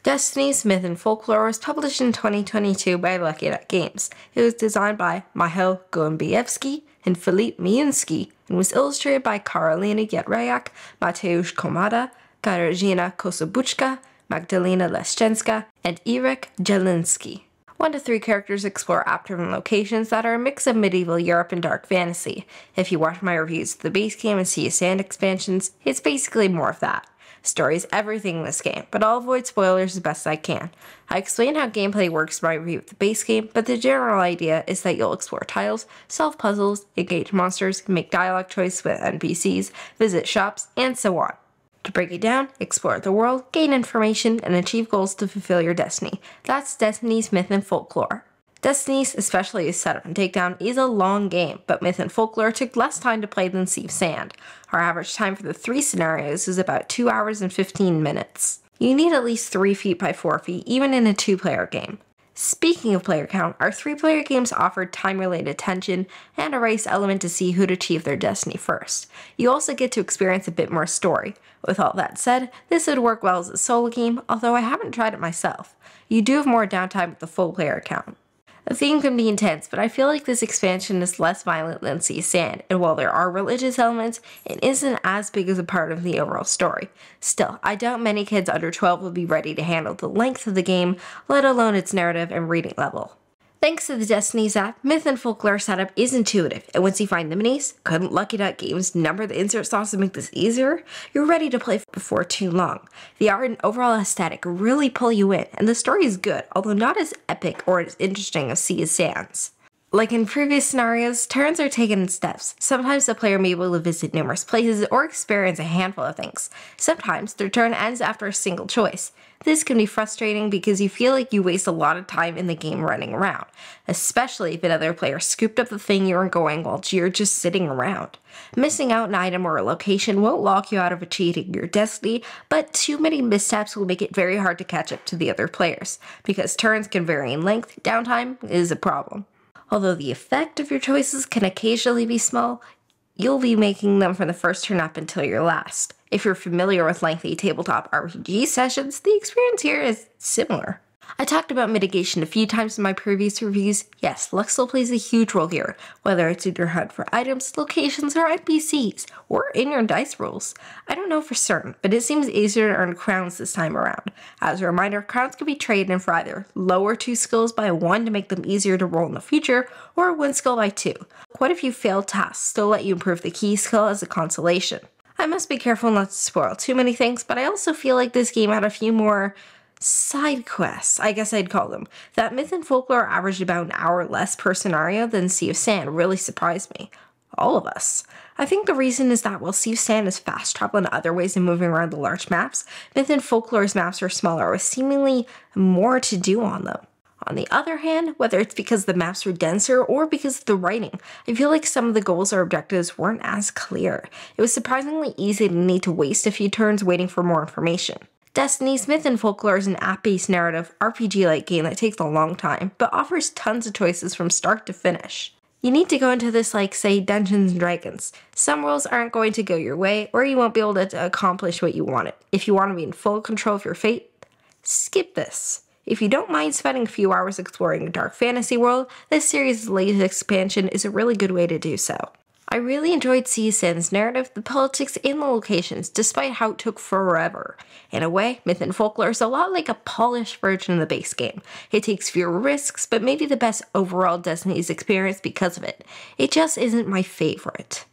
Destiny's Myth and Folklore was published in 2022 by Lucky Duck Games. It was designed by Michał Gołębiewski and Filip Miński and was illustrated by Karolina Jędrzejak, Mateusz Komada, Katarzyna Kosobuczka, Magdalena Leszczynska, and Irek Jelinski. 1 to 3 characters explore Aptern locations that are a mix of medieval Europe and dark fantasy. If you watch my reviews of the base game and Sea of Sand expansions, it's basically more of that. Story is everything in this game, but I'll avoid spoilers as best I can. I explain how gameplay works in my review of the base game, but the general idea is that you'll explore tiles, solve puzzles, engage monsters, make dialogue choices with NPCs, visit shops, and so on. To break it down, explore the world, gain information, and achieve goals to fulfill your destiny. That's Destiny's Myth and Folklore. Destiny's, especially its setup and takedown, is a long game, but Myth and Folklore took less time to play than Sea of Sand. Our average time for the 3 scenarios is about 2 hours and 15 minutes. You need at least 3 feet by 4 feet, even in a 2-player game. Speaking of player count, our 3-player games offered time-related tension and a race element to see who'd achieve their destiny first. You also get to experience a bit more story. With all that said, this would work well as a solo game, although I haven't tried it myself. You do have more downtime with the full player count. The theme can be intense, but I feel like this expansion is less violent than Sea of Sand, and while there are religious elements, it isn't as big as a part of the overall story. Still, I doubt many kids under 12 will be ready to handle the length of the game, let alone its narrative and reading level. Thanks to the Destiny's app, Myth and Folklore setup is intuitive, and once you find the minis, couldn't Lucky Duck Games number the insert slots to make this easier? You're ready to play before too long. The art and overall aesthetic really pull you in, and the story is good, although not as epic or as interesting as Sea of Sands. Like in previous scenarios, turns are taken in steps. Sometimes the player may be able to visit numerous places or experience a handful of things. Sometimes their turn ends after a single choice. This can be frustrating because you feel like you waste a lot of time in the game running around, especially if another player scooped up the thing you were going while you're just sitting around. Missing out an item or a location won't lock you out of achieving your destiny, but too many missteps will make it very hard to catch up to the other players. Because turns can vary in length, downtime is a problem. Although the effect of your choices can occasionally be small, you'll be making them from the first turn up until your last. If you're familiar with lengthy tabletop RPG sessions, the experience here is similar. I talked about mitigation a few times in my previous reviews. Yes, luck still plays a huge role here, whether it's in your hunt for items, locations, or NPCs, or in your dice rolls. I don't know for certain, but it seems easier to earn crowns this time around. As a reminder, crowns can be traded in for either lower 2 skills by 1 to make them easier to roll in the future, or 1 skill by 2. What if you failed tasks still let you improve the key skill as a consolation? I must be careful not to spoil too many things, but I also feel like this game had a few more side quests, I guess I'd call them. That Myth and Folklore averaged about an hour less per scenario than Sea of Sand really surprised me. All of us. I think the reason is that while Sea of Sand is fast travel in other ways than moving around the large maps, Myth and Folklore's maps are smaller with seemingly more to do on them. On the other hand, whether it's because the maps were denser or because of the writing, I feel like some of the goals or objectives weren't as clear. It was surprisingly easy to need to waste a few turns waiting for more information. Destiny's Myth and Folklore is an app-based narrative RPG-like game that takes a long time, but offers tons of choices from start to finish. You need to go into this like, say, Dungeons & Dragons. Some worlds aren't going to go your way, or you won't be able to accomplish what you wanted. If you want to be in full control of your fate, skip this. If you don't mind spending a few hours exploring a dark fantasy world, this series' latest expansion is a really good way to do so. I really enjoyed Sea of Sand's narrative, the politics, and the locations, despite how it took forever. In a way, Myth and Folklore is a lot like a polished version of the base game. It takes fewer risks, but maybe the best overall Destiny's experience because of it. It just isn't my favorite.